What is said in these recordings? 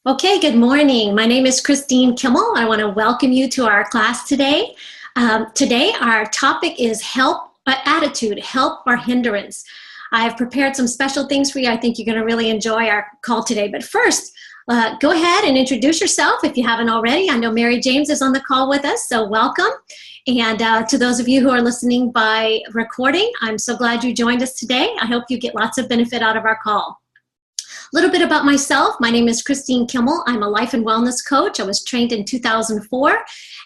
Okay, good morning. My name is Christine Kimmel. I want to welcome you to our class today. Today, our topic is attitude, help or hindrance. I've prepared some special things for you. I think you're going to really enjoy our call today. But first, go ahead and introduce yourself if you haven't already. I know Mary James is on the call with us, so welcome. And to those of you who are listening by recording, I'm so glad you joined us today. I hope you get lots of benefit out of our call. A little bit about myself. My name is Christine Kimmel. I'm a life and wellness coach. I was trained in 2004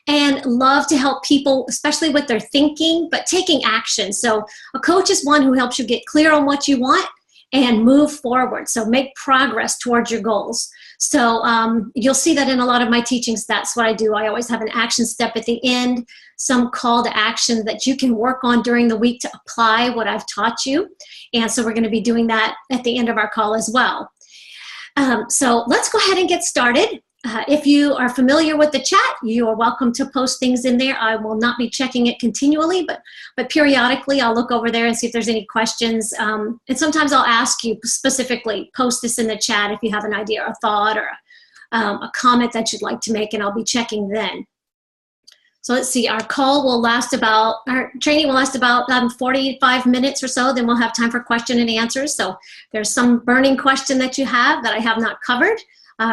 and love to help people, especially with their thinking, but taking action. So a coach is one who helps you get clear on what you want and move forward. So make progress towards your goals. So you'll see that in a lot of my teachings, that's what I do. I always have an action step at the end, some call to action that you can work on during the week to apply what I've taught you. And so we're going to be doing that at the end of our call as well. So let's go ahead and get started. If you are familiar with the chat, you are welcome to post things in there. I will not be checking it continually, but periodically I'll look over there and see if there's any questions. And sometimes I'll ask you specifically, post this in the chat if you have an idea or a thought or a comment that you'd like to make, and I'll be checking then. So let's see, our training will last about 45 minutes or so, then we'll have time for question and answers. So there's some burning question that you have that I have not covered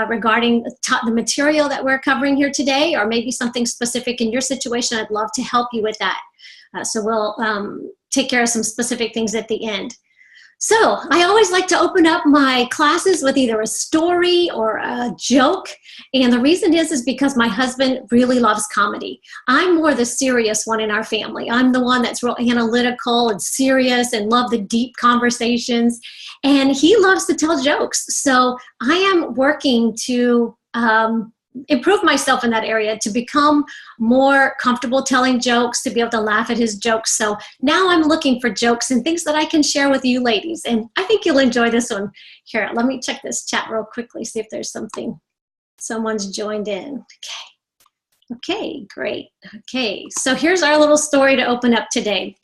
regarding the material that we're covering here today, or maybe something specific in your situation. I'd love to help you with that. So we'll take care of some specific things at the end. So I always like to open up my classes with either a story or a joke. And the reason is because my husband really loves comedy. I'm more the serious one in our family. I'm the one that's real analytical and serious and love the deep conversations. And he loves to tell jokes. So I am working to improve myself in that area, to become more comfortable telling jokes, to be able to laugh at his jokes. So now I'm looking for jokes and things that I can share with you ladies. And I think you'll enjoy this one. Here, let me check this chat real quickly, see if there's something. Someone's joined in. Okay, great. Okay, so here's our little story to open up today.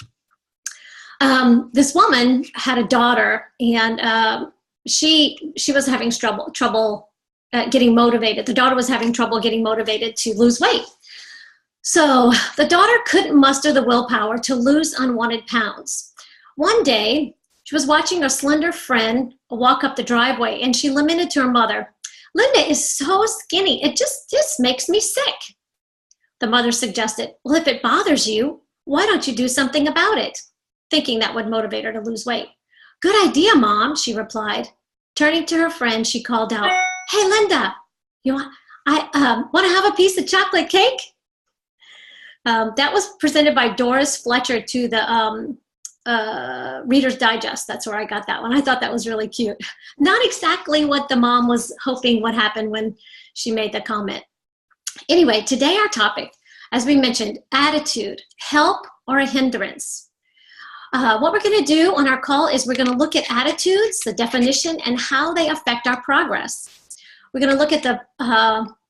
This woman had a daughter, and she was having trouble getting motivated. The daughter was having trouble getting motivated to lose weight. So the daughter couldn't muster the willpower to lose unwanted pounds. One day, she was watching a slender friend walk up the driveway, and she lamented to her mother, "Linda is so skinny, it just makes me sick." The mother suggested, "Well, if it bothers you, why don't you do something about it?" Thinking that would motivate her to lose weight. "Good idea, Mom," she replied. Turning to her friend, she called out, "Hey, Linda, want to have a piece of chocolate cake?" That was presented by Doris Fletcher to the Reader's Digest. That's where I got that one. I thought that was really cute. Not exactly what the mom was hoping would happen when she made the comment. Anyway, today our topic, as we mentioned, attitude, help or a hindrance. What we're going to do on our call is we're going to look at attitudes, the definition, and how they affect our progress. We're going to look at the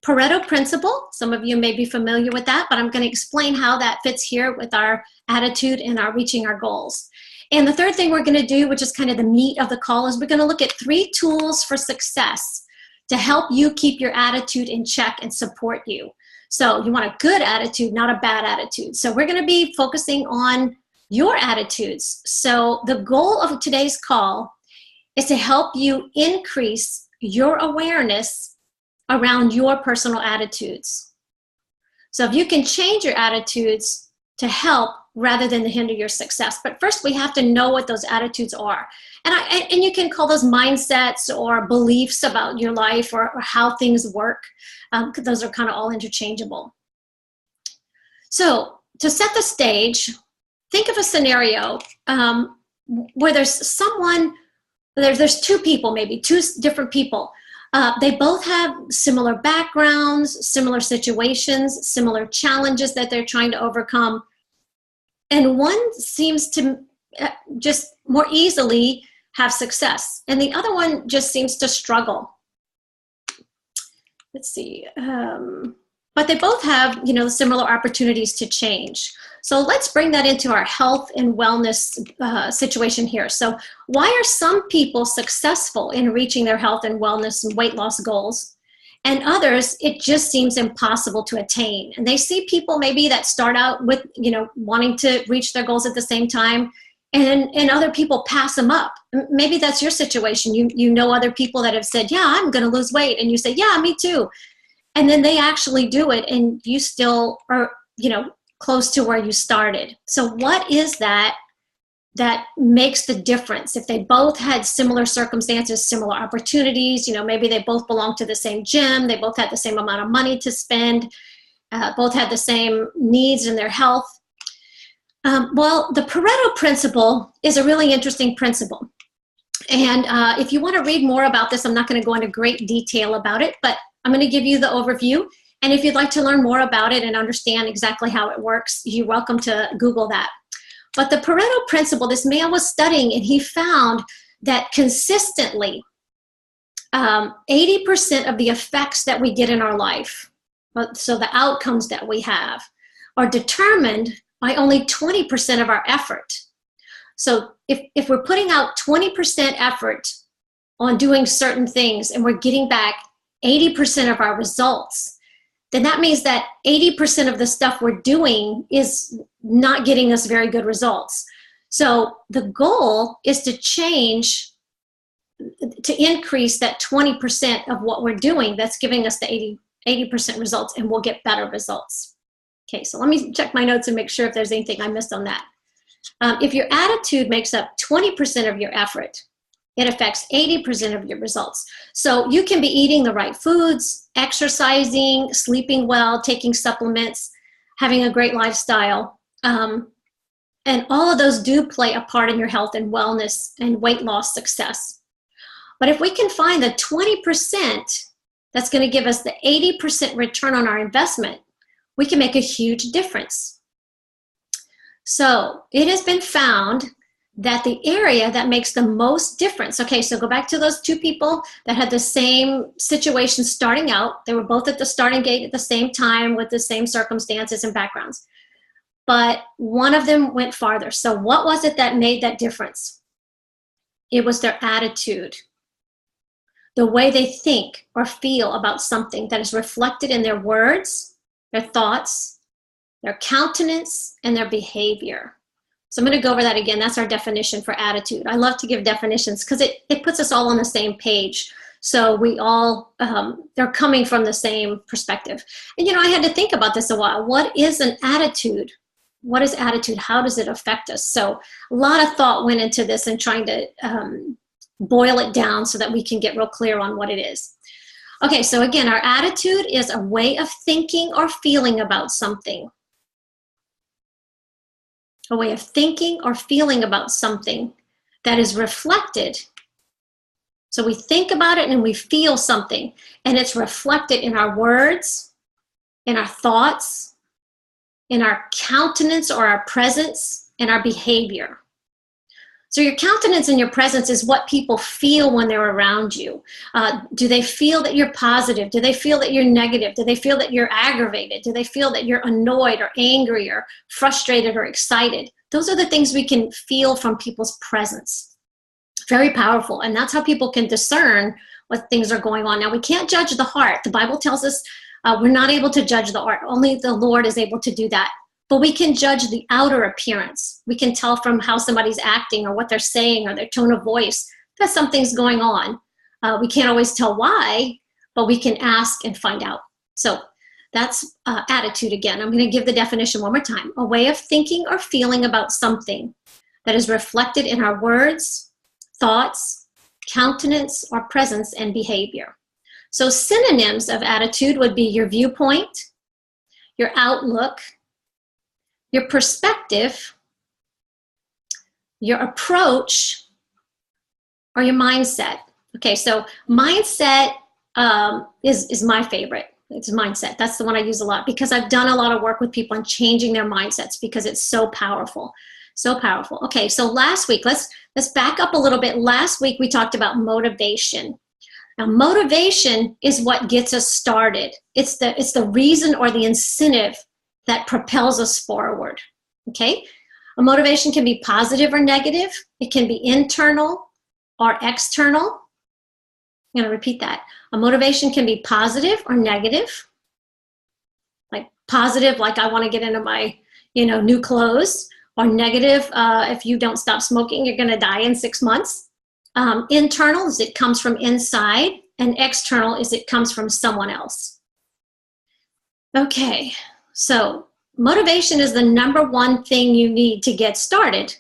Paretto Principle. Some of you may be familiar with that, but I'm going to explain how that fits here with our attitude and our reaching our goals. And the third thing we're going to do, which is kind of the meat of the call, is we're going to look at 3 tools for success to help you keep your attitude in check and support you. So you want a good attitude, not a bad attitude. So we're going to be focusing on your attitudes. So the goal of today's call is to help you increase your awareness around your personal attitudes. So if you can change your attitudes to help rather than to hinder your success. But first we have to know what those attitudes are. And you can call those mindsets or beliefs about your life or how things work. Those are kind of all interchangeable. So to set the stage, think of a scenario where there's there's 2 people, maybe 2 different people. They both have similar backgrounds, similar situations, similar challenges that they're trying to overcome. And one seems to just more easily have success, and the other one just seems to struggle. Let's see. But they both have, similar opportunities to change. So let's bring that into our health and wellness situation here. So why are some people successful in reaching their health and wellness and weight loss goals, And others, it just seems impossible to attain. And they see people maybe that start out with, wanting to reach their goals at the same time, and other people pass them up. Maybe that's your situation. You know other people that have said, yeah, I'm going to lose weight. And you say, yeah, me too. And then they actually do it, and you still are, close to where you started. So what is that makes the difference? If they both had similar circumstances, similar opportunities, maybe they both belong to the same gym, they both had the same amount of money to spend, both had the same needs in their health. Well, the Paretto Principle is a really interesting principle. And if you want to read more about this, I'm not going to go into great detail about it, but I'm going to give you the overview. And if you'd like to learn more about it and understand exactly how it works, you're welcome to Google that. But the Paretto Principle, this man was studying, and he found that consistently 80% of the effects that we get in our life, so the outcomes that we have, are determined by only 20% of our effort. So if we're putting out 20% effort on doing certain things and we're getting back 80% of our results, then that means that 80% of the stuff we're doing is not getting us very good results. So the goal is to increase that 20% of what we're doing that's giving us the 80% results, and we'll get better results. Okay, so let me check my notes and make sure if there's anything I missed on that. If your attitude makes up 20% of your effort, it affects 80% of your results. So you can be eating the right foods, exercising, sleeping well, taking supplements, having a great lifestyle. And all of those do play a part in your health and wellness and weight loss success. But if we can find the 20% that's going to give us the 80% return on our investment, we can make a huge difference. So it has been found that the area that makes the most difference, okay, so go back to those two people that had the same situation starting out. They were both at the starting gate at the same time with the same circumstances and backgrounds. But one of them went farther. So what was it that made that difference? It was their attitude, the way they think or feel about something that is reflected in their words, their thoughts, their countenance, and their behavior. So I'm going to go over that again. That's our definition for attitude. I love to give definitions because it puts us all on the same page. So we all, they're coming from the same perspective. And, I had to think about this a while. What is an attitude? What is attitude? How does it affect us? So a lot of thought went into this and trying to boil it down so that we can get real clear on what it is. Okay, so again, our attitude is a way of thinking or feeling about something. A way of thinking or feeling about something that is reflected. So we think about it and we feel something, and it's reflected in our words, in our thoughts, in our countenance or our presence, in our behavior. So your countenance and your presence is what people feel when they're around you. Do they feel that you're positive? Do they feel that you're negative? Do they feel that you're aggravated? Do they feel that you're annoyed or angry or frustrated or excited? Those are the things we can feel from people's presence. Very powerful. And that's how people can discern what things are going on. Now, we can't judge the heart. The Bible tells us we're not able to judge the heart. Only the Lord is able to do that. But we can judge the outer appearance. We can tell from how somebody's acting or what they're saying or their tone of voice that something's going on. We can't always tell why, but we can ask and find out. So that's attitude again. I'm going to give the definition one more time. A way of thinking or feeling about something that is reflected in our words, thoughts, countenance, or presence and behavior. So synonyms of attitude would be your viewpoint, your outlook, your perspective, your approach, or your mindset. Okay, so mindset is my favorite. It's mindset. That's the one I use a lot because I've done a lot of work with people on changing their mindsets because it's so powerful. So powerful. Okay, so last week, let's back up a little bit. Last week we talked about motivation. Now, motivation is what gets us started. It's the reason or the incentive that propels us forward. Okay? A motivation can be positive or negative. It can be internal or external. I'm going to repeat that. A motivation can be positive or negative. Like positive, like I want to get into my, new clothes, or negative, if you don't stop smoking, you're going to die in 6 months. Internal is it comes from inside, and external is it comes from someone else. Okay, so motivation is the number one thing you need to get started.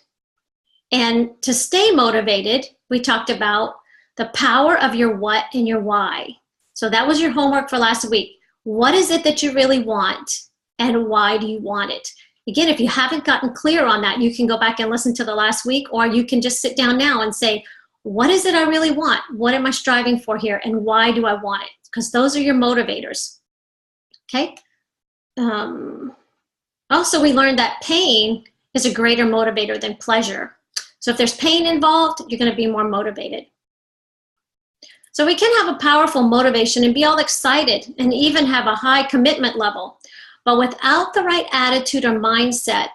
And to stay motivated, we talked about the power of your what and your why. So that was your homework for last week. What is it that you really want, and why do you want it? Again, if you haven't gotten clear on that, you can go back and listen to the last week, or you can just sit down now and say, what is it I really want? What am I striving for here, and why do I want it? Because those are your motivators, okay? Also, we learned that pain is a greater motivator than pleasure. So if there's pain involved, you're going to be more motivated. So we can have a powerful motivation and be all excited and even have a high commitment level. But without the right attitude or mindset,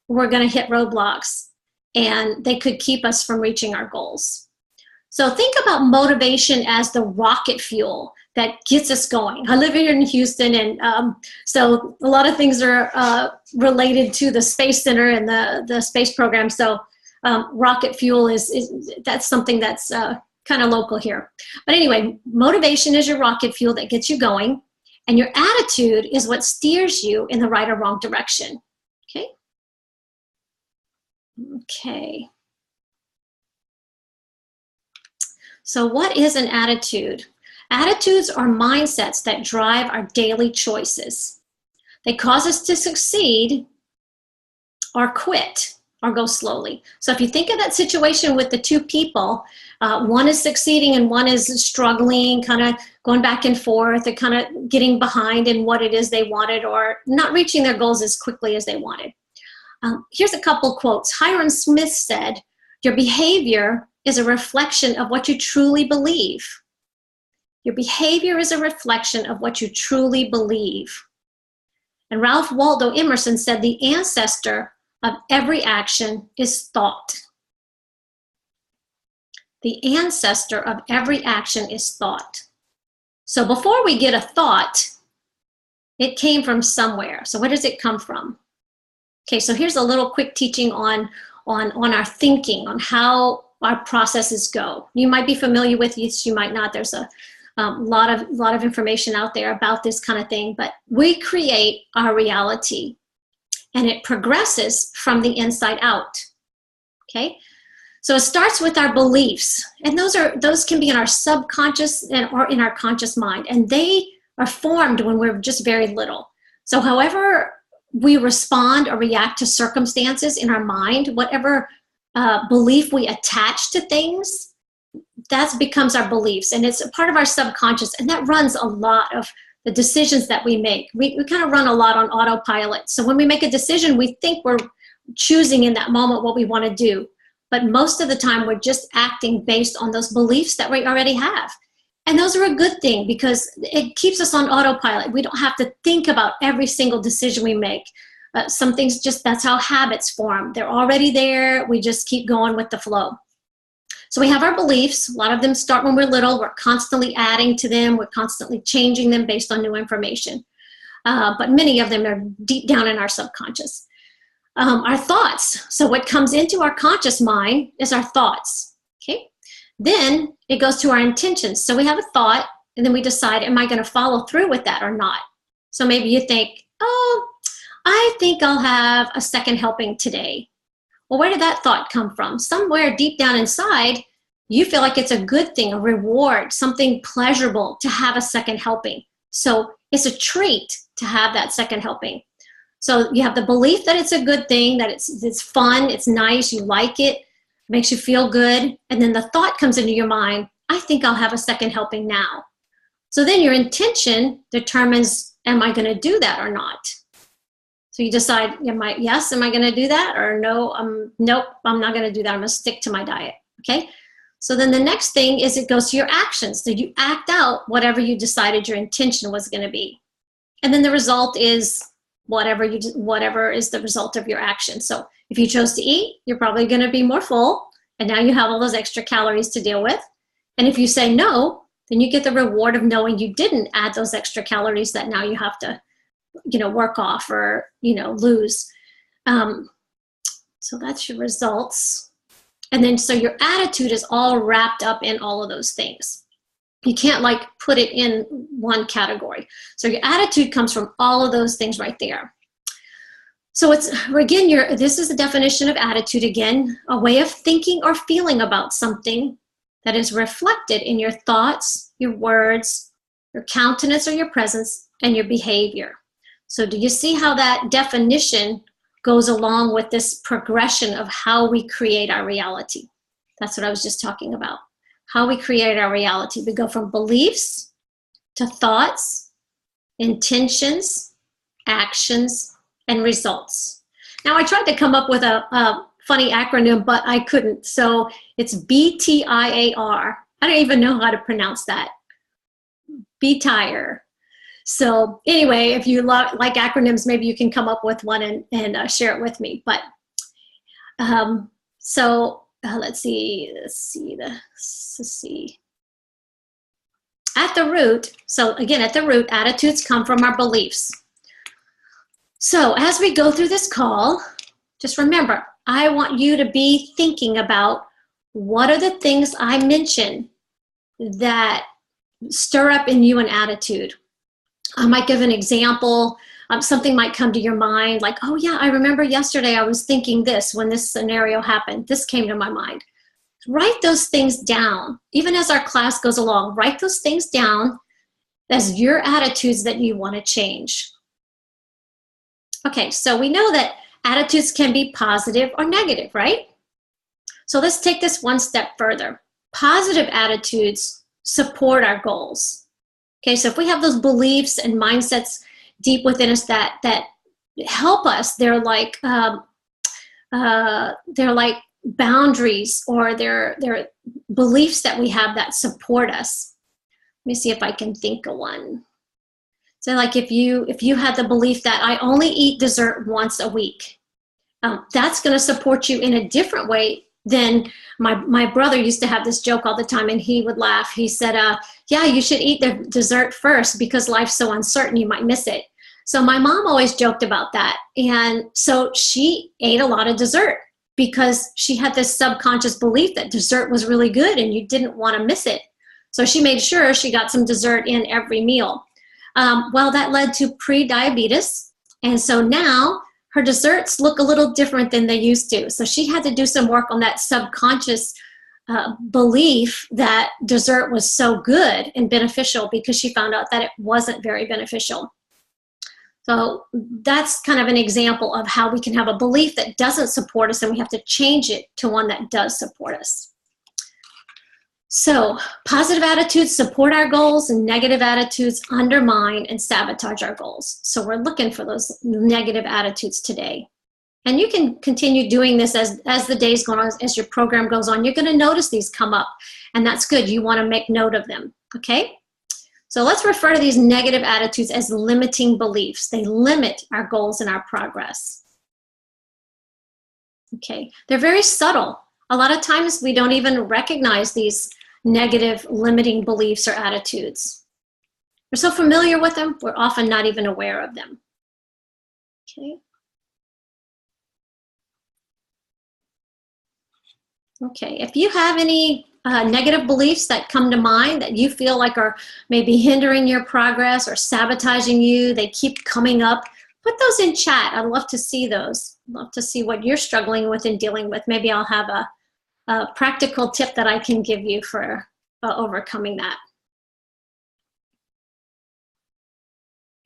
we're going to hit roadblocks, and they could keep us from reaching our goals. So think about motivation as the rocket fuel that gets us going. I live here in Houston, and so a lot of things are related to the Space Center and the space program. So rocket fuel is that's something that's kind of local here. But anyway, motivation is your rocket fuel that gets you going, and your attitude is what steers you in the right or wrong direction. Okay. So what is an attitude? Attitudes are mindsets that drive our daily choices. They cause us to succeed or quit or go slowly. So if you think of that situation with the two people, one is succeeding and one is struggling, kind of going back and forth and kind of getting behind in what it is they wanted, or not reaching their goals as quickly as they wanted. Here's a couple quotes. Hiram Smith said, "Your behavior is a reflection of what you truly believe." Your behavior is a reflection of what you truly believe. And Ralph Waldo Emerson said, "The ancestor of every action is thought." The ancestor of every action is thought. So before we get a thought, it came from somewhere. So where does it come from? Okay, so here's a little quick teaching on our thinking, on how our processes go. You might be familiar with this, you might not. There's a lot of information out there about this kind of thing, but we create our reality, and it progresses from the inside out. Okay, so it starts with our beliefs, and those can be in our subconscious or in our conscious mind, and they are formed when we're just very little. So however we respond or react to circumstances in our mind, whatever belief we attach to things, that becomes our beliefs, and it's a part of our subconscious, and that runs a lot of the decisions that we make. We kind of run a lot on autopilot. So when we make a decision, we think we're choosing in that moment what we want to do, but most of the time we're just acting based on those beliefs that we already have. And those are a good thing because it keeps us on autopilot. We don't have to think about every single decision we make. Some things just, that's how habits form. They're already there. We just keep going with the flow. So we have our beliefs. A lot of them start when we're little. We're constantly adding to them. We're constantly changing them based on new information. But many of them are deep down in our subconscious. Our thoughts. So what comes into our conscious mind is our thoughts. Okay. Then it goes to our intentions. So we have a thought, and then we decide, am I going to follow through with that or not? So maybe you think, oh, I think I'll have a second helping today. Well, where did that thought come from? Somewhere deep down inside, you feel like it's a good thing, a reward, something pleasurable to have a second helping. So it's a treat to have that second helping. So you have the belief that it's a good thing, that it's fun, it's nice, you like it, makes you feel good. And then the thought comes into your mind, I think I'll have a second helping now. So then your intention determines, am I going to do that or not? So you decide, am I going to do that? Or no, nope, I'm not going to do that. I'm going to stick to my diet. Okay. So then the next thing is it goes to your actions. So you act out whatever you decided your intention was going to be. And then the result is whatever is the result of your action. So if you chose to eat, you're probably going to be more full. And now you have all those extra calories to deal with. And if you say no, then you get the reward of knowing you didn't add those extra calories that now you have to, work off or, lose. So that's your results. And then, so your attitude is all wrapped up in all of those things. You can't like put it in one category. So your attitude comes from all of those things right there. So it's, again, this is the definition of attitude again, a way of thinking or feeling about something that is reflected in your thoughts, your words, your countenance or your presence, and your behavior. So do you see how that definition goes along with this progression of how we create our reality? That's what I was just talking about. How we create our reality. We go from beliefs to thoughts, intentions, actions, and results. Now, I tried to come up with a funny acronym, but I couldn't. So it's BTIAR. I don't even know how to pronounce that. BTIAR. So anyway, if you like acronyms, maybe you can come up with one and share it with me. But let's see. At the root, so again, at the root, attitudes come from our beliefs. So as we go through this call, just remember, I want you to be thinking about what are the things I mentioned that stir up in you an attitude. I might give an example. Something might come to your mind like, oh yeah, I remember yesterday I was thinking this when this scenario happened. This came to my mind. Write those things down. Even as our class goes along, write those things down as your attitudes that you want to change. Okay, so we know that attitudes can be positive or negative, right? So let's take this one step further. Positive attitudes support our goals. Okay, so if we have those beliefs and mindsets deep within us that help us, they're like boundaries, or they're beliefs that we have that support us. Let me see if I can think of one. So like if you had the belief that I only eat dessert once a week, that's going to support you in a different way than my brother used to have this joke all the time, and he would laugh. He said, yeah, you should eat the dessert first because life's so uncertain, you might miss it. So my mom always joked about that. And so she ate a lot of dessert because she had this subconscious belief that dessert was really good and you didn't want to miss it. So she made sure she got some dessert in every meal. Well, that led to pre-diabetes. And so now her desserts look a little different than they used to. So she had to do some work on that subconscious belief that dessert was so good and beneficial, because she found out that it wasn't very beneficial. So that's kind of an example of how we can have a belief that doesn't support us and we have to change it to one that does support us. So positive attitudes support our goals and negative attitudes undermine and sabotage our goals. So we're looking for those negative attitudes today. And you can continue doing this as the days go on, as your program goes on. You're going to notice these come up, and that's good. You want to make note of them, okay? So let's refer to these negative attitudes as limiting beliefs. They limit our goals and our progress. Okay, they're very subtle. A lot of times we don't even recognize these negative limiting beliefs or attitudes. We're so familiar with them, we're often not even aware of them. Okay. Okay, if you have any negative beliefs that come to mind that you feel like are maybe hindering your progress or sabotaging you, they keep coming up, put those in chat. I'd love to see those. I'd love to see what you're struggling with and dealing with. Maybe I'll have a practical tip that I can give you for overcoming that.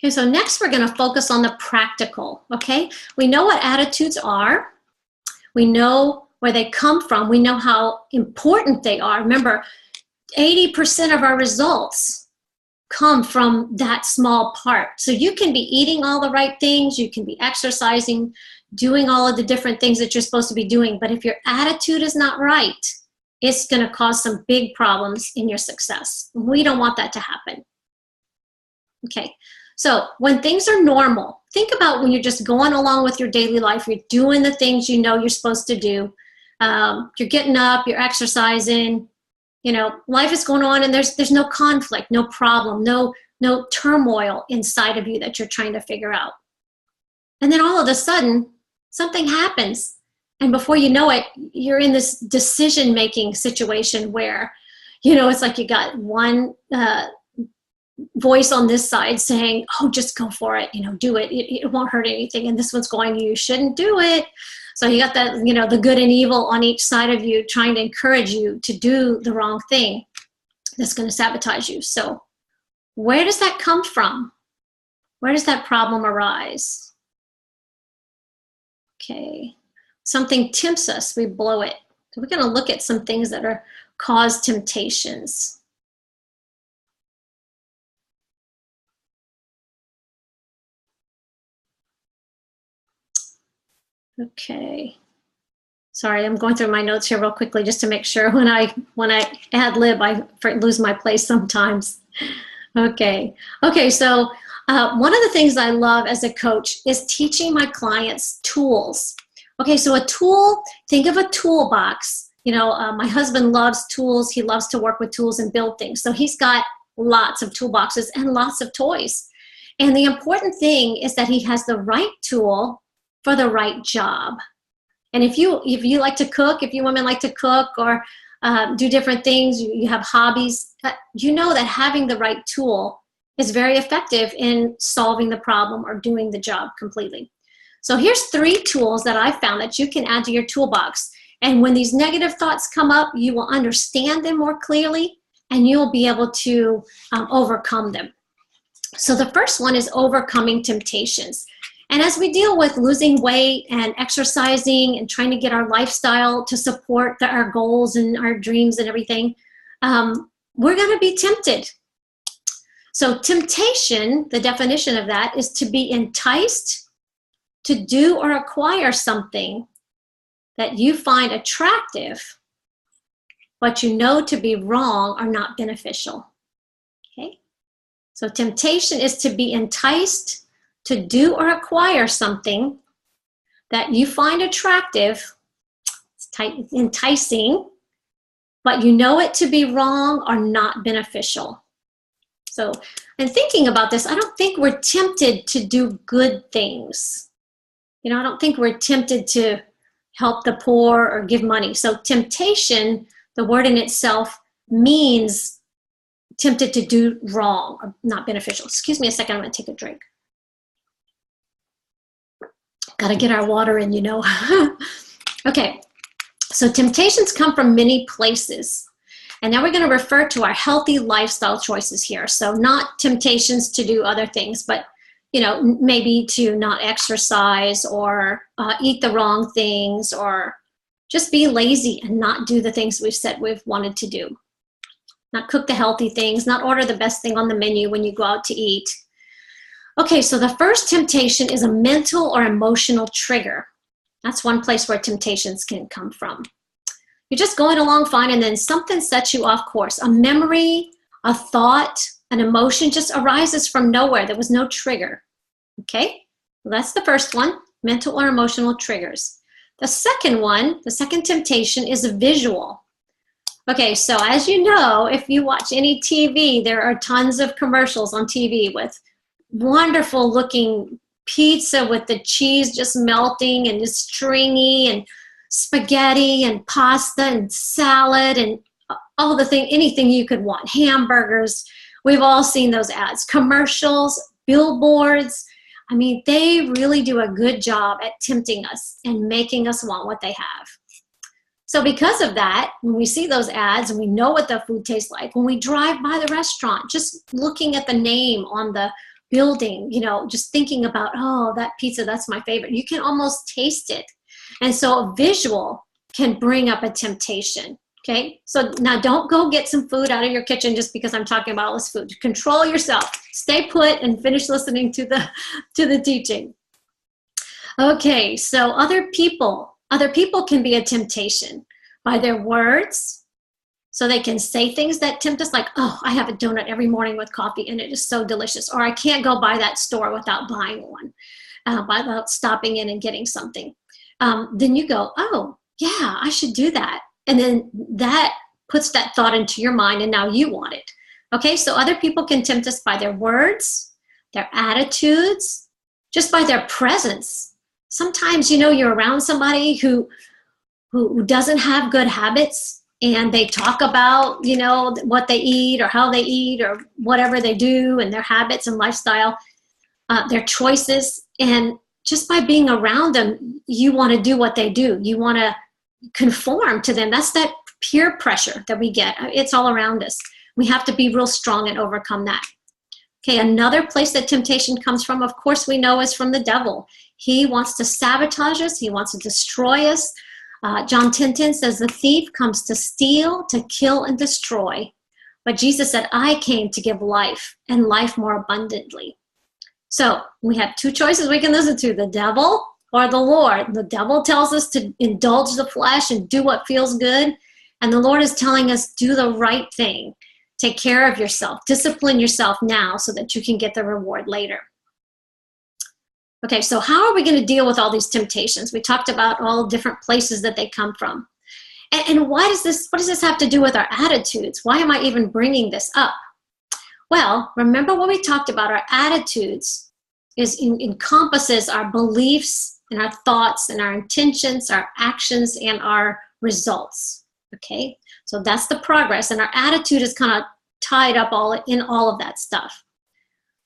Okay, so next we're going to focus on the practical, okay? We know what attitudes are. We know where they come from. We know how important they are. Remember, 80% of our results come from that small part. So you can be eating all the right things, you can be exercising, doing all of the different things that you're supposed to be doing, but if your attitude is not right, it's going to cause some big problems in your success. We don't want that to happen. Okay, so when things are normal, think about when you're just going along with your daily life, you're doing the things you know you're supposed to do. You're getting up, you're exercising, life is going on and there's no conflict, no problem, no turmoil inside of you that you're trying to figure out. And then all of a sudden, something happens. And before you know it, you're in this decision-making situation where, it's like you got one voice on this side saying, oh, just go for it, do it. It won't hurt anything. And this one's going, you shouldn't do it. So you got that, the good and evil on each side of you trying to encourage you to do the wrong thing that's going to sabotage you. So where does that come from? Where does that problem arise? Okay, something tempts us, we blow it. So we're going to look at some things that are cause temptations. Okay. Sorry, I'm going through my notes here real quickly just to make sure when I ad lib, I lose my place sometimes. Okay, so one of the things I love as a coach is teaching my clients tools. Okay, so a tool, think of a toolbox. My husband loves tools. He loves to work with tools and build things. So he's got lots of toolboxes and lots of toys. And the important thing is that he has the right tool for the right job. And if you like to cook, if you women like to cook or do different things, you have hobbies, you know that having the right tool is very effective in solving the problem or doing the job completely. So here's 3 tools that I found that you can add to your toolbox. And when these negative thoughts come up, you will understand them more clearly and you'll be able to overcome them. So the first one is overcoming temptations. And as we deal with losing weight and exercising and trying to get our lifestyle to support our goals and our dreams and everything, we're going to be tempted. So temptation, the definition of that, is to be enticed to do or acquire something that you find attractive, but you know to be wrong or not beneficial. Okay? So temptation is to be enticed to do or acquire something that you find attractive, enticing, but you know it to be wrong or not beneficial. So, in thinking about this, I don't think we're tempted to do good things. I don't think we're tempted to help the poor or give money. So temptation, the word in itself, means tempted to do wrong or not beneficial. Excuse me a second, I'm going to take a drink. Got to get our water in, Okay, so temptations come from many places. And now we're going to refer to our healthy lifestyle choices here. So not temptations to do other things, but maybe to not exercise or eat the wrong things or just be lazy and not do the things we've said we've wanted to do. Not cook the healthy things, not order the best thing on the menu when you go out to eat. Okay, so the first temptation is a mental or emotional trigger. That's one place where temptations can come from. You're just going along fine and then something sets you off course. A memory, a thought, an emotion just arises from nowhere. There was no trigger. Okay, well, that's the first one, mental or emotional triggers. The second one, the second temptation is a visual. Okay, so as you know, if you watch any TV, there are tons of commercials on TV with wonderful looking pizza with the cheese just melting and just stringy and spaghetti and pasta and salad and all the thing, anything you could want, hamburgers. We've all seen those ads, commercials, billboards. I mean, they really do a good job at tempting us and making us want what they have. So because of that, when we see those ads and we know what the food tastes like, when we drive by the restaurant, just looking at the name on the building, just thinking about, oh, that pizza, that's my favorite. You can almost taste it. And so a visual can bring up a temptation. Okay, so now don't go get some food out of your kitchen just because I'm talking about all this food. Control yourself. Stay put and finish listening to the teaching. Okay, so other people can be a temptation by their words. So they can say things that tempt us like, oh, I have a donut every morning with coffee and it is so delicious. Or I can't go by that store without buying one, without stopping in and getting something. Then you go, oh, yeah, I should do that. And then that puts that thought into your mind, and now you want it. Okay, so other people can tempt us by their words, their attitudes, just by their presence. Sometimes, you're around somebody who doesn't have good habits, and they talk about, what they eat or how they eat or whatever they do and their habits and lifestyle, their choices. And just by being around them, you want to do what they do. You want to conform to them. That's that peer pressure that we get. It's all around us. We have to be real strong and overcome that. Okay, another place that temptation comes from, of course, we know is from the devil. He wants to sabotage us. He wants to destroy us. John 10:10 says, the thief comes to steal, to kill, and destroy. But Jesus said, I came to give life, and life more abundantly. So we have two choices we can listen to, the devil or the Lord. The devil tells us to indulge the flesh and do what feels good. And the Lord is telling us, do the right thing. Take care of yourself. Discipline yourself now so that you can get the reward later. Okay, so how are we going to deal with all these temptations? We talked about all different places that they come from. And what does this have to do with our attitudes? Why am I even bringing this up? Well, remember what we talked about. Our attitudes encompasses our beliefs and our thoughts and our intentions, our actions, and our results. Okay, so that's the progress, and our attitude is kind of tied up all of that stuff.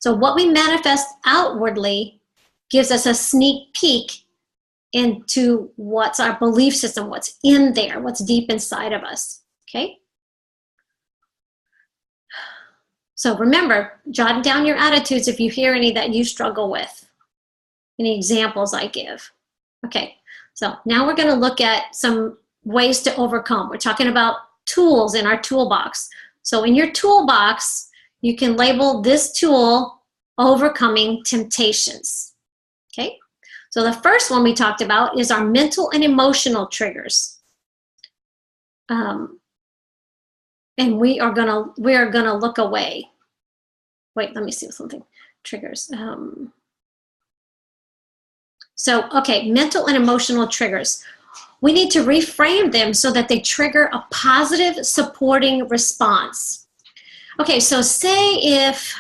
So what we manifest outwardly gives us a sneak peek into what's our belief system, what's in there, what's deep inside of us. Okay. So remember, jot down your attitudes if you hear any that you struggle with, any examples I give. Okay, so now we're going to look at some ways to overcome. We're talking about tools in our toolbox. So in your toolbox, you can label this tool overcoming temptations. Okay, so the first one we talked about is our mental and emotional triggers. And we are gonna look away. Wait, let me see something. Triggers. Okay, mental and emotional triggers. We need to reframe them so that they trigger a positive, supporting response. Okay, so say if,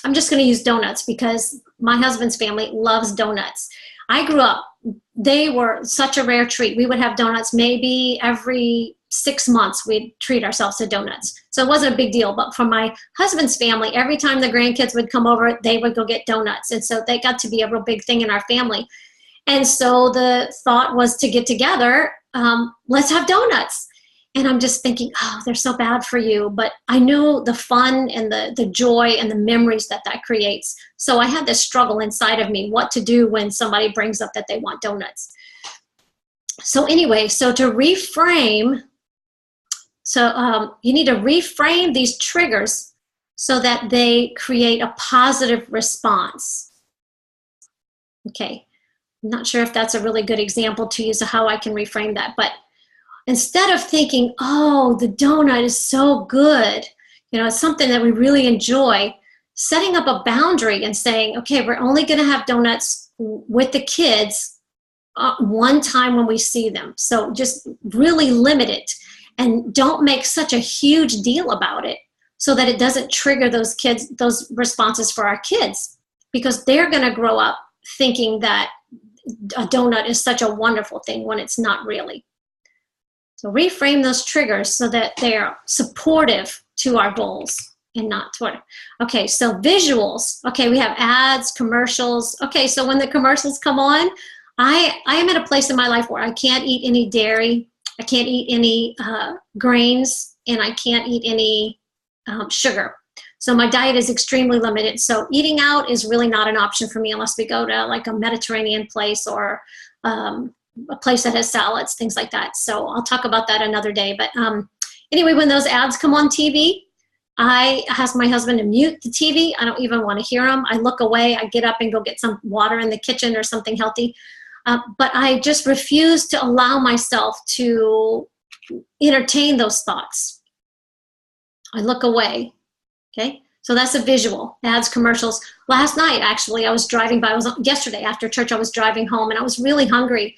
I'm just going to use donuts because my husband's family loves donuts. I grew up, they were such a rare treat. We would have donuts maybe every 6 months. We'd treat ourselves to donuts. So it wasn't a big deal. But for my husband's family, every time the grandkids would come over, they would go get donuts. And so they got to be a real big thing in our family. And so the thought was to get together, let's have donuts. And I'm just thinking, oh, they're so bad for you. But I knew the fun and the joy and the memories that creates. So I had this struggle inside of me, what to do when somebody brings up that they want donuts. So anyway, so to reframe, you need to reframe these triggers so that they create a positive response. Okay. I'm not sure if that's a really good example to use of how I can reframe that, but instead of thinking, oh, the donut is so good, it's something that we really enjoy, setting up a boundary and saying, okay, we're only going to have donuts with the kids one time when we see them. So just really limit it and don't make such a huge deal about it so that it doesn't trigger those responses for our kids, because they're going to grow up thinking that a donut is such a wonderful thing when it's not really. So reframe those triggers so that they are supportive to our goals and not toward. Okay, so visuals. Okay, we have ads, commercials. Okay, so when the commercials come on, I am at a place in my life where I can't eat any dairy, I can't eat any grains, and I can't eat any sugar. So my diet is extremely limited. So eating out is really not an option for me unless we go to like a Mediterranean place or a place that has salads, things like that. So I'll talk about that another day. But anyway, when those ads come on TV, I ask my husband to mute the TV. I don't even want to hear them. I look away. I get up and go get some water in the kitchen or something healthy. But I just refuse to allow myself to entertain those thoughts. I look away. Okay, so that's a visual, ads, commercials. Last night, actually, I was driving by, yesterday after church, I was driving home and I was really hungry.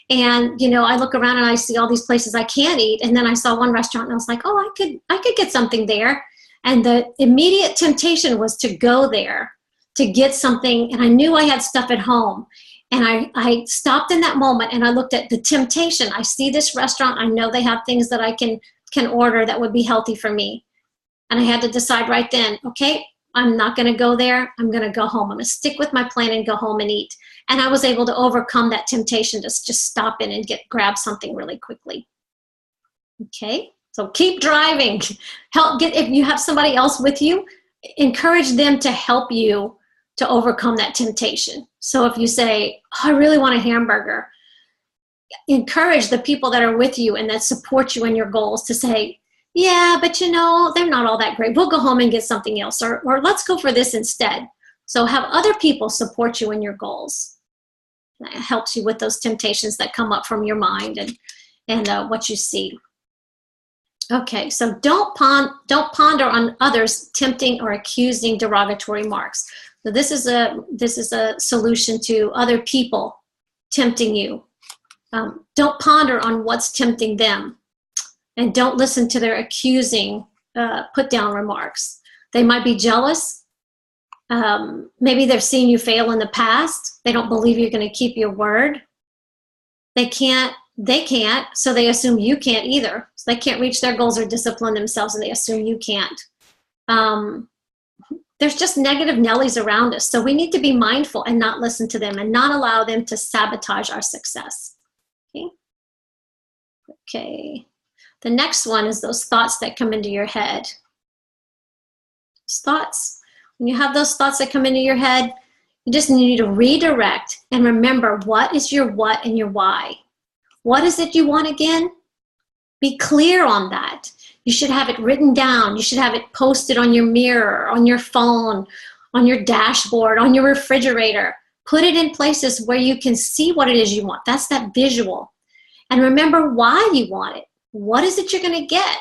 And, I look around and I see all these places I can't eat. And then I saw one restaurant and I was like, oh, I could get something there. And the immediate temptation was to go there to get something. And I knew I had stuff at home. And I stopped in that moment and I looked at the temptation. I see this restaurant. I know they have things that I can order that would be healthy for me. And I had to decide right then, okay, I'm not going to go there. I'm going to go home. I'm going to stick with my plan and go home and eat. And I was able to overcome that temptation to just stop in and grab something really quickly. Okay, so keep driving. If you have somebody else with you, encourage them to help you to overcome that temptation. So if you say, oh, I really want a hamburger, encourage the people that are with you and that support you in your goals to say, yeah, but they're not all that great. We'll go home and get something else, or let's go for this instead. So have other people support you in your goals. That helps you with those temptations that come up from your mind and what you see. Okay, so don't ponder on others tempting or accusing derogatory remarks. So this is a solution to other people tempting you. Don't ponder on what's tempting them, and don't listen to their accusing, put down remarks. They might be jealous. Maybe they've seen you fail in the past. They don't believe you're going to keep your word. They can't, so they assume you can't either. So they can't reach their goals or discipline themselves, and they assume you can't. There's just negative Nellies around us. So we need to be mindful and not listen to them and not allow them to sabotage our success. Okay. The next one is those thoughts that come into your head. Thoughts. When you have those thoughts that come into your head, you just need to redirect and remember what is your what and your why. What is it you want again? Be clear on that. You should have it written down. You should have it posted on your mirror, on your phone, on your dashboard, on your refrigerator. Put it in places where you can see what it is you want. That's that visual. And remember why you want it. What is it you're going to get?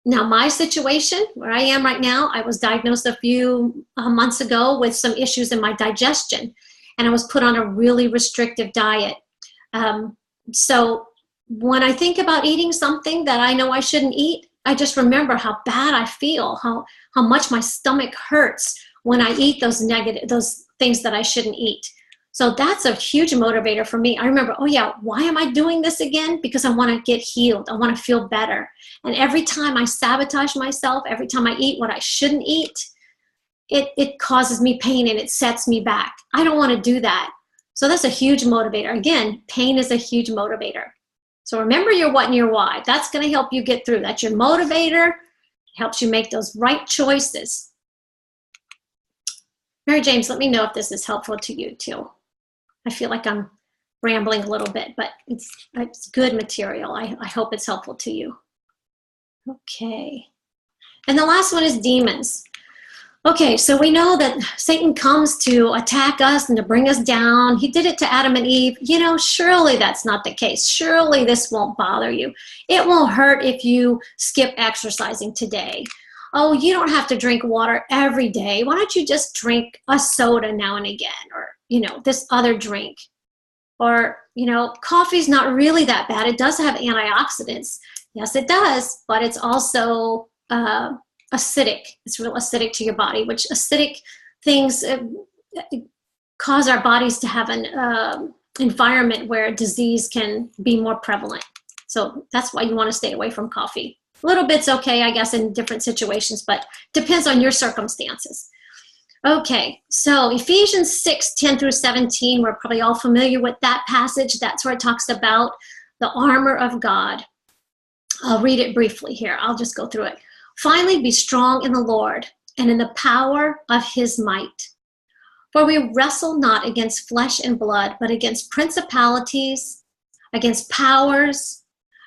Now, my situation, where I am right now, I was diagnosed a few months ago with some issues in my digestion, and I was put on a really restrictive diet. So when I think about eating something that I know I shouldn't eat, I just remember how bad I feel, how much my stomach hurts when I eat those things that I shouldn't eat. So that's a huge motivator for me. I remember, oh yeah, why am I doing this again? Because I want to get healed. I want to feel better. And every time I sabotage myself, every time I eat what I shouldn't eat, it causes me pain and it sets me back. I don't want to do that. So that's a huge motivator. Again, pain is a huge motivator. So remember your what and your why. That's going to help you get through. That's your motivator. It helps you make those right choices. Mary James, let me know if this is helpful to you too. I feel like I'm rambling a little bit, but it's good material. I hope it's helpful to you. Okay. And the last one is demons. Okay, so we know that Satan comes to attack us and to bring us down. He did it to Adam and Eve. Surely that's not the case. Surely this won't bother you. It won't hurt if you skip exercising today. Oh, you don't have to drink water every day. Why don't you just drink a soda now and again? Or, this other drink. Or, coffee's not really that bad. It does have antioxidants. Yes, it does, but it's also acidic. It's real acidic to your body, which acidic things cause our bodies to have an environment where disease can be more prevalent. So that's why you want to stay away from coffee. A little bit's okay, I guess, in different situations, but depends on your circumstances. Okay, so Ephesians 6:10-17, we're probably all familiar with that passage. That's where it talks about the armor of God. I'll read it briefly here. I'll just go through it. Finally, be strong in the Lord and in the power of his might. For we wrestle not against flesh and blood, but against principalities, against powers,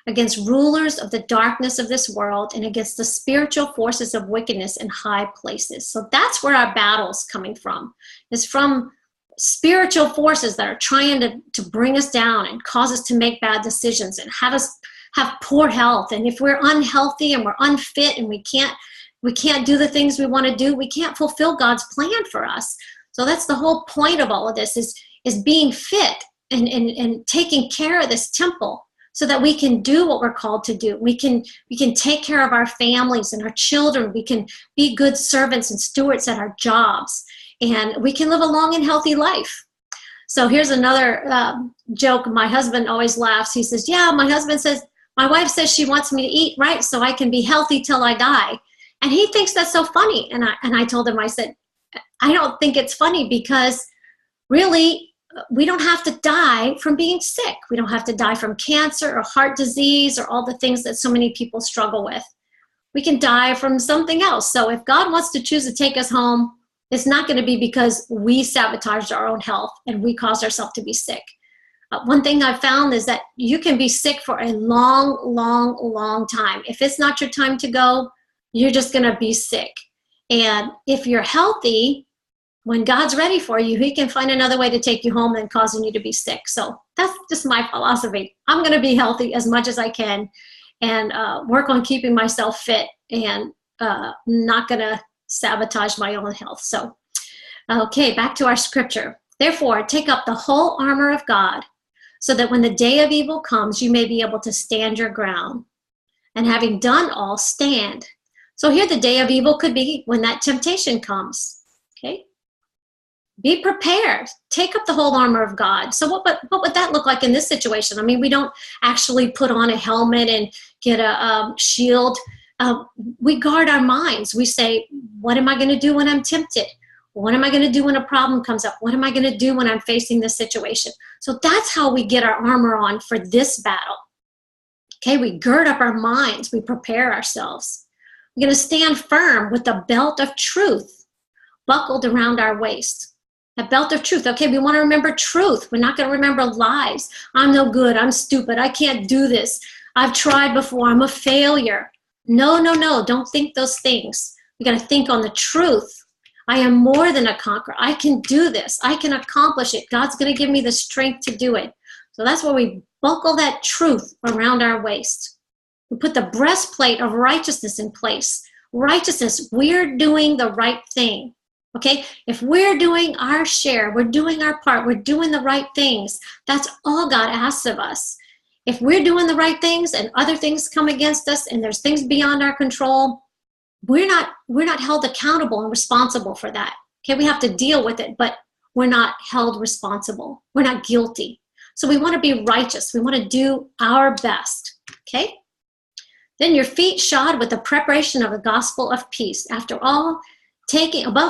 against rulers of the darkness of this world, and against the spiritual forces of wickedness in high places. So that's where our battle's coming from. It's from spiritual forces that are trying to bring us down and cause us to make bad decisions and have us have poor health. And if we're unhealthy and we're unfit and we can't do the things we want to do, we can't fulfill God's plan for us. So that's the whole point of all of this is being fit and taking care of this temple so that we can do what we're called to do. We can take care of our families and our children. We can be good servants and stewards at our jobs, and we can live a long and healthy life. So here's another joke. My husband always laughs. He says, yeah, my wife says she wants me to eat right so I can be healthy till I die. And he thinks that's so funny. And I told him, I said, I don't think it's funny, because really, we don't have to die from being sick. We don't have to die from cancer or heart disease or all the things that so many people struggle with. We can die from something else. So if God wants to choose to take us home, it's not going to be because we sabotaged our own health and we caused ourselves to be sick. One thing I've found is that you can be sick for a long, long, long time. If it's not your time to go, you're just going to be sick. And if you're healthy, when God's ready for you, he can find another way to take you home than causing you to be sick. So that's just my philosophy. I'm going to be healthy as much as I can and work on keeping myself fit and not going to sabotage my own health. So, okay, back to our scripture. Therefore, take up the whole armor of God so that when the day of evil comes, you may be able to stand your ground. And having done all, stand. So here the day of evil could be when that temptation comes. Okay? Be prepared. Take up the whole armor of God. So what would that look like in this situation? I mean, we don't actually put on a helmet and get a shield. We guard our minds. We say, what am I going to do when I'm tempted? What am I going to do when a problem comes up? What am I going to do when I'm facing this situation? So that's how we get our armor on for this battle. Okay, we gird up our minds. We prepare ourselves. We're going to stand firm with the belt of truth buckled around our waist. A belt of truth. Okay, we want to remember truth. We're not going to remember lies. I'm no good. I'm stupid. I can't do this. I've tried before. I'm a failure. No. Don't think those things. We got to think on the truth. I am more than a conqueror. I can do this. I can accomplish it. God's going to give me the strength to do it. So that's where we buckle that truth around our waist. We put the breastplate of righteousness in place. Righteousness, we're doing the right thing. Okay, if we're doing our share, we're doing our part, we're doing the right things, that's all God asks of us. If we're doing the right things and other things come against us and there's things beyond our control, we're not held accountable and responsible for that. Okay, we have to deal with it, but we're not held responsible. We're not guilty. So we want to be righteous. We want to do our best. Okay? Then your feet shod with the preparation of the gospel of peace. Above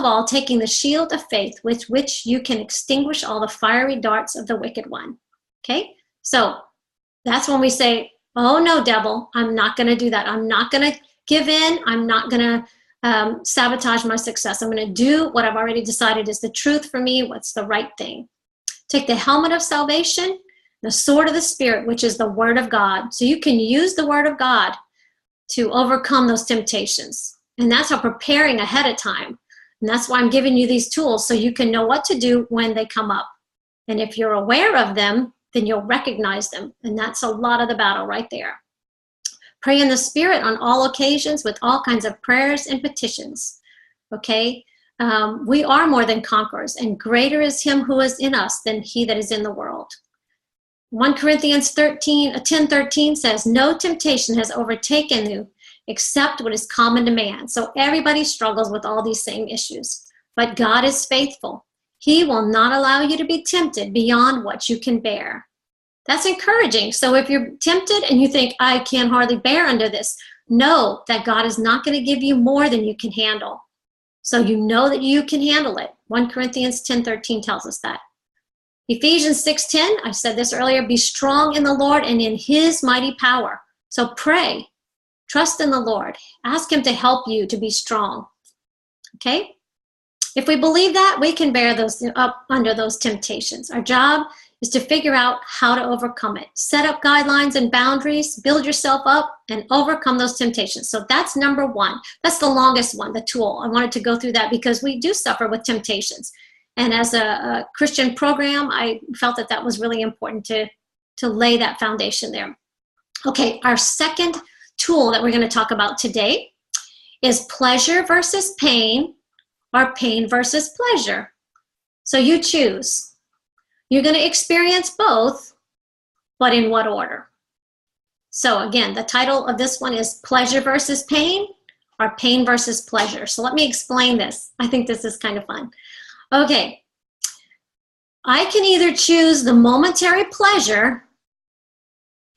all, taking the shield of faith with which you can extinguish all the fiery darts of the wicked one. Okay? So that's when we say, oh no, devil, I'm not going to do that. I'm not going to give in. I'm not going to sabotage my success. I'm going to do what I've already decided is the truth for me, what's the right thing. Take the helmet of salvation, the sword of the Spirit, which is the word of God. So you can use the word of God to overcome those temptations. And that's how preparing ahead of time. And that's why I'm giving you these tools so you can know what to do when they come up. And if you're aware of them, then you'll recognize them. And that's a lot of the battle right there. Pray in the Spirit on all occasions with all kinds of prayers and petitions. Okay? We are more than conquerors, and greater is him who is in us than he that is in the world. 1 Corinthians 10:13 says, no temptation has overtaken you except what is common to man. So everybody struggles with all these same issues. But God is faithful. He will not allow you to be tempted beyond what you can bear. That's encouraging. So if you're tempted and you think, I can hardly bear under this, know that God is not going to give you more than you can handle. So you know that you can handle it. 1 Corinthians 10:13 tells us that. Ephesians 6:10, I said this earlier, be strong in the Lord and in his mighty power. So pray. Trust in the Lord. Ask him to help you to be strong. Okay? If we believe that, we can bear those up under those temptations. Our job is to figure out how to overcome it. Set up guidelines and boundaries, build yourself up, and overcome those temptations. So that's number one. That's the longest one, the tool. I wanted to go through that because we do suffer with temptations. And as a Christian program, I felt that that was really important to lay that foundation there. Okay, our second tool that we're going to talk about today is pleasure versus pain or pain versus pleasure. So you choose. You're going to experience both, but in what order? So again, the title of this one is Pleasure versus Pain, or Pain versus Pleasure. So let me explain this. I think this is kind of fun. Okay, I can either choose the momentary pleasure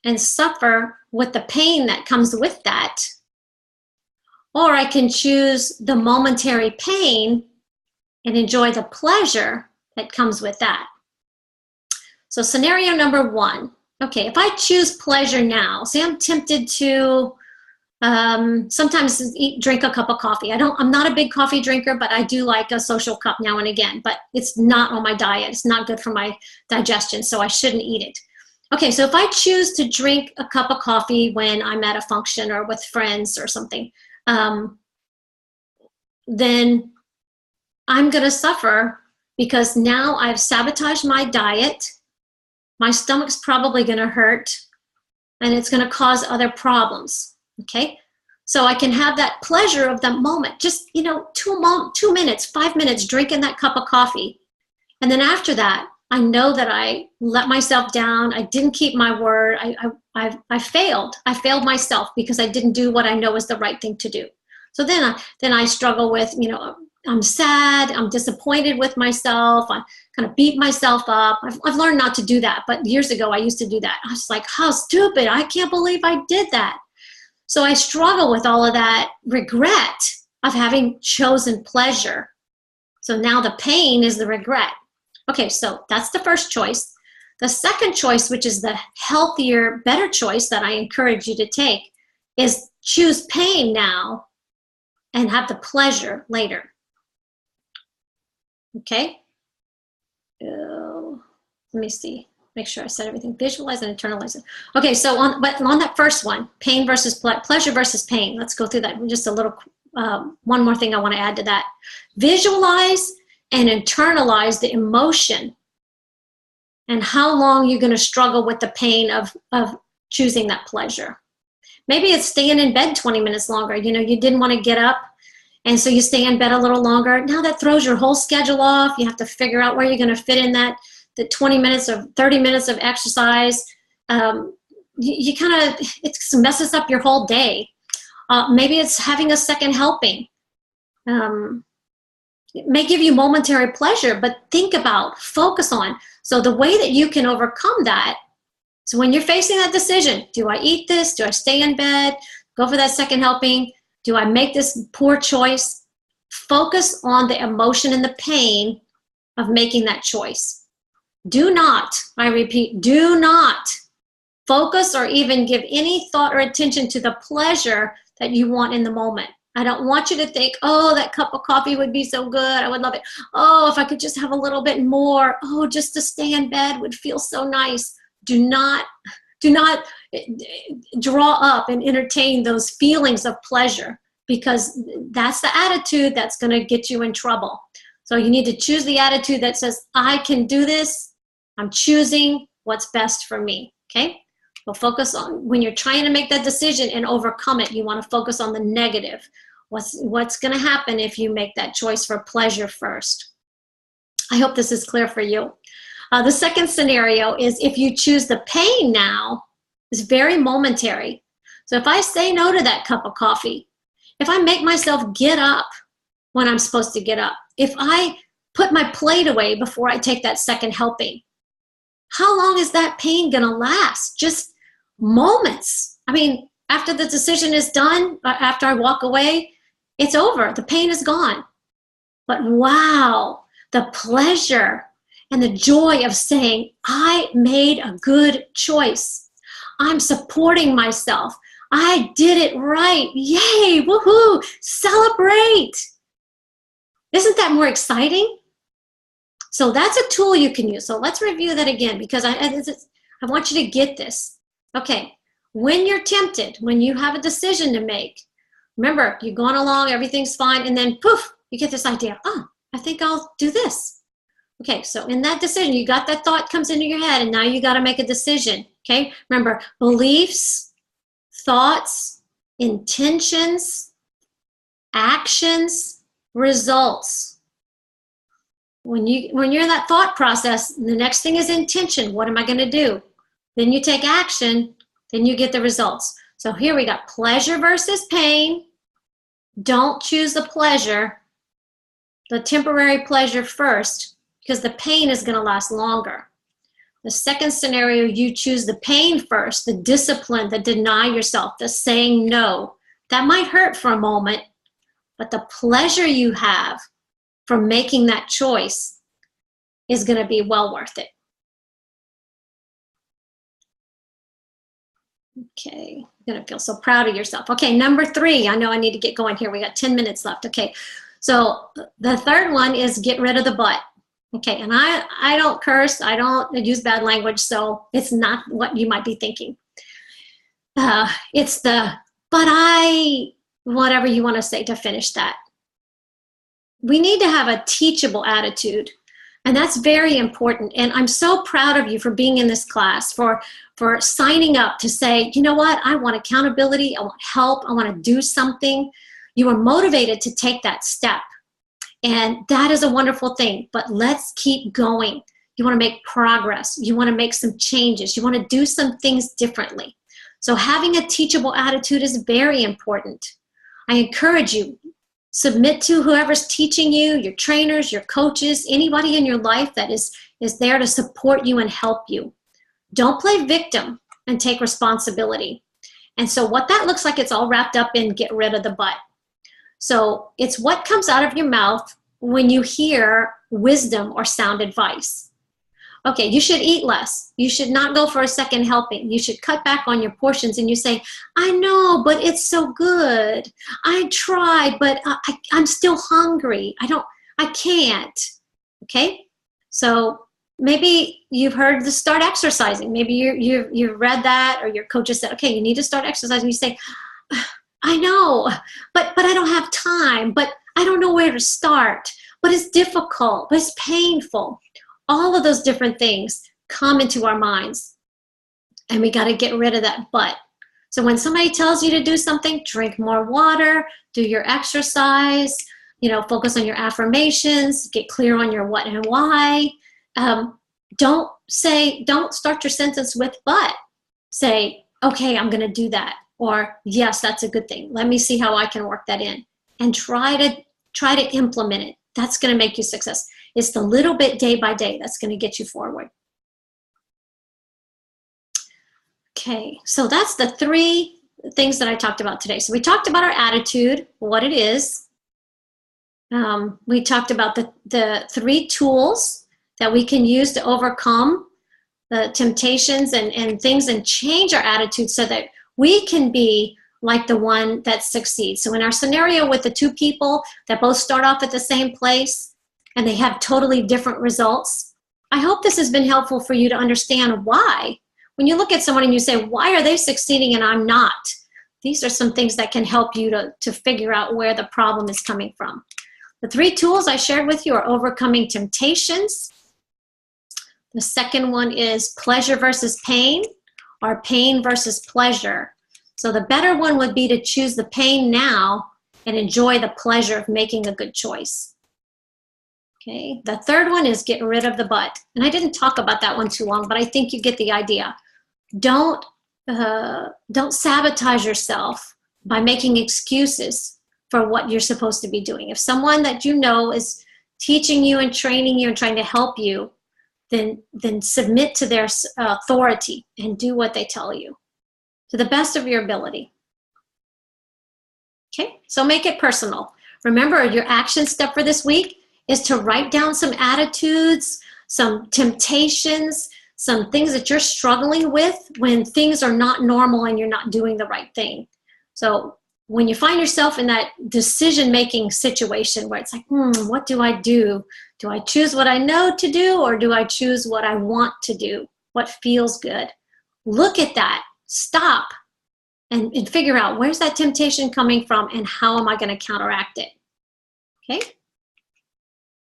and suffer with the pain that comes with that, or I can choose the momentary pain and enjoy the pleasure that comes with that. So scenario number one, okay, if I choose pleasure now, say I'm tempted to sometimes drink a cup of coffee. I'm not a big coffee drinker, but I do like a social cup now and again, but it's not on my diet. It's not good for my digestion, so I shouldn't eat it. Okay, so if I choose to drink a cup of coffee when I'm at a function or with friends or something, then I'm gonna suffer because now I've sabotaged my diet. My stomach's probably gonna hurt and it's gonna cause other problems, okay? So I can have that pleasure of that moment, just, 2 minutes, 5 minutes, drinking that cup of coffee. And then after that, I know that I let myself down. I didn't keep my word. I failed. I failed myself because I didn't do what I know is the right thing to do. So then I struggle with, I'm sad, I'm disappointed with myself, I kind of beat myself up. I've learned not to do that, but years ago I used to do that. I was like, how stupid, I can't believe I did that. So I struggle with all of that regret of having chosen pleasure. So now the pain is the regret. Okay, so that's the first choice. The second choice, which is the healthier, better choice that I encourage you to take, is choose pain now and have the pleasure later. Okay, let me see, make sure I said everything. Visualize and internalize it. Okay, so on that first one, pain versus pleasure versus pain, let's go through that. Just a little, one more thing I want to add to that. Visualize and internalize the emotion and how long you're going to struggle with the pain of choosing that pleasure. Maybe it's staying in bed 20 minutes longer. You didn't want to get up, and so you stay in bed a little longer. Now that throws your whole schedule off. You have to figure out where you're going to fit in the 20 minutes or 30 minutes of exercise. You kind of, it messes up your whole day. Maybe it's having a second helping. It may give you momentary pleasure, but focus on. So the way that you can overcome that, so when you're facing that decision, do I eat this? Do I stay in bed? Go for that second helping? Do I make this poor choice? Focus on the emotion and the pain of making that choice. Do not, I repeat, do not focus or even give any thought or attention to the pleasure that you want in the moment. I don't want you to think, oh, that cup of coffee would be so good. I would love it. Oh, if I could just have a little bit more. Oh, just to stay in bed would feel so nice. Do not draw up and entertain those feelings of pleasure, because that's the attitude that's going to get you in trouble. So you need to choose the attitude that says, I can do this. I'm choosing what's best for me. Okay? Well, focus on, when you're trying to make that decision and overcome it, you want to focus on the negative. What's going to happen if you make that choice for pleasure first? I hope this is clear for you. The second scenario is if you choose the pain now, it's very momentary. So if I say no to that cup of coffee, if I make myself get up when I'm supposed to get up, if I put my plate away before I take that second helping, how long is that pain gonna last? Just moments. I mean, after the decision is done, after I walk away, it's over. The pain is gone. But wow, the pleasure and the joy of saying, I made a good choice. I'm supporting myself. I did it right. Yay, woohoo, celebrate. Isn't that more exciting? So that's a tool you can use. So let's review that again, because I want you to get this. Okay, when you're tempted, when you have a decision to make, remember, you're going along, everything's fine, and then poof, you get this idea, oh, I think I'll do this. Okay, so in that decision, you got that thought comes into your head, and now you got to make a decision. Okay, remember, beliefs, thoughts, intentions, actions, results. When you're in that thought process, the next thing is intention. What am I going to do? Then you take action, then you get the results. So here we got pleasure versus pain. Don't choose the pleasure, the temporary pleasure first, because the pain is going to last longer. The second scenario, you choose the pain first, the discipline, the deny yourself, the saying no. That might hurt for a moment, but the pleasure you have from making that choice is going to be well worth it. Okay, you're going to feel so proud of yourself. Okay, number 3. I know I need to get going here. We got 10 minutes left. Okay, so the third one is get rid of the but. Okay, and I don't curse. I don't use bad language, so it's not what you might be thinking. It's the but I, whatever you want to say to finish that. We need to have a teachable attitude, and that's very important. And I'm so proud of you for being in this class, for signing up to say, you know what, I want accountability, I want help, I want to do something. You are motivated to take that step. And that is a wonderful thing, but let's keep going. You want to make progress. You want to make some changes. You want to do some things differently. So having a teachable attitude is very important. I encourage you, submit to whoever's teaching you, your trainers, your coaches, anybody in your life that is there to support you and help you. Don't play victim and take responsibility. And so what that looks like, it's all wrapped up in get rid of the but. So it's what comes out of your mouth when you hear wisdom or sound advice. Okay, you should eat less. You should not go for a second helping. You should cut back on your portions, and you say, I know, but it's so good. I tried, but I'm still hungry. I can't. Okay, so maybe you've heard to start exercising. Maybe you've read that, or your coach has said, okay, you need to start exercising. You say, I know, but I don't have time, but I don't know where to start, but it's difficult, but it's painful. All of those different things come into our minds, and we got to get rid of that but. So when somebody tells you to do something, drink more water, do your exercise, focus on your affirmations, get clear on your what and why. Don't start your sentence with but. Say, okay, I'm going to do that. Or, yes, that's a good thing. Let me see how I can work that in. And try to implement it. That's going to make you success. It's the little bit day by day that's going to get you forward. Okay, so that's the 3 things that I talked about today. So we talked about our attitude, what it is. We talked about the 3 tools that we can use to overcome the temptations and things and change our attitude so that we can be like the one that succeeds. So in our scenario with the 2 people that both start off at the same place and they have totally different results, I hope this has been helpful for you to understand why. When you look at someone and you say, why are they succeeding and I'm not? These are some things that can help you to figure out where the problem is coming from. The 3 tools I shared with you are overcoming temptations. The second one is pleasure versus pain, or pain versus pleasure. So the better one would be to choose the pain now and enjoy the pleasure of making a good choice. Okay, the third one is get rid of the but. And I didn't talk about that one too long, but I think you get the idea. Don't sabotage yourself by making excuses for what you're supposed to be doing. If someone that you know is teaching you and training you and trying to help you, then submit to their authority and do what they tell you to the best of your ability. Okay, so make it personal. Remember, your action step for this week is to write down some attitudes, some temptations, some things that you're struggling with when things are not normal and you're not doing the right thing. So when you find yourself in that decision-making situation where it's like, what do I do? Do I choose what I know to do, or do I choose what I want to do? What feels good? Look at that. Stop and figure out, where's that temptation coming from and how am I going to counteract it? Okay?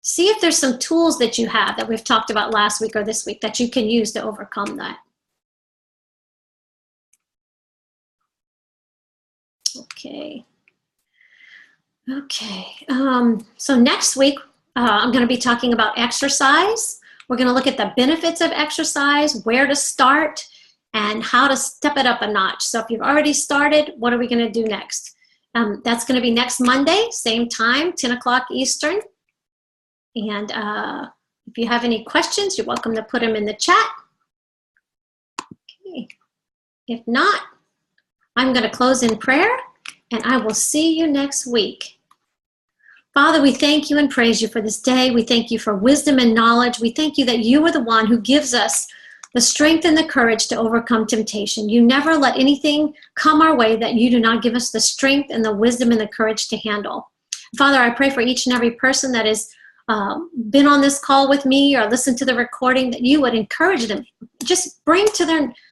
See if there's some tools that you have that we've talked about last week or this week that you can use to overcome that. Okay. So next week, I'm going to be talking about exercise. We're going to look at the benefits of exercise, where to start, and how to step it up a notch. So if you've already started, what are we going to do next? That's going to be next Monday, same time, 10 o'clock Eastern. And if you have any questions, you're welcome to put them in the chat. Okay. If not, I'm going to close in prayer, and I will see you next week. Father, we thank you and praise you for this day. We thank you for wisdom and knowledge. We thank you that you are the one who gives us the strength and the courage to overcome temptation. You never let anything come our way that you do not give us the strength and the wisdom and the courage to handle. Father, I pray for each and every person that has been on this call with me or listened to the recording, that you would encourage them. Just bring to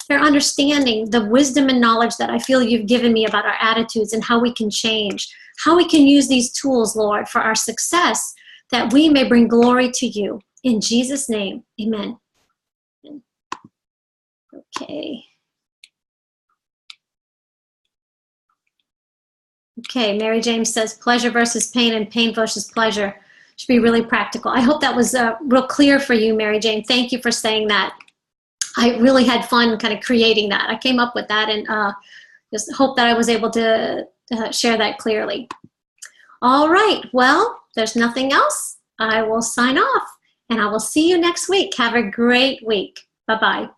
their understanding the wisdom and knowledge that I feel you've given me about our attitudes and how we can change, how we can use these tools, Lord, for our success, that we may bring glory to you. In Jesus' name, amen. Okay. Okay, Mary James says pleasure versus pain and pain versus pleasure should be really practical. I hope that was real clear for you, Mary Jane. Thank you for saying that. I really had fun kind of creating that. I came up with that, and just hope that I was able to share that clearly. All right, well, there's nothing else. I will sign off, and I will see you next week. Have a great week. Bye-bye.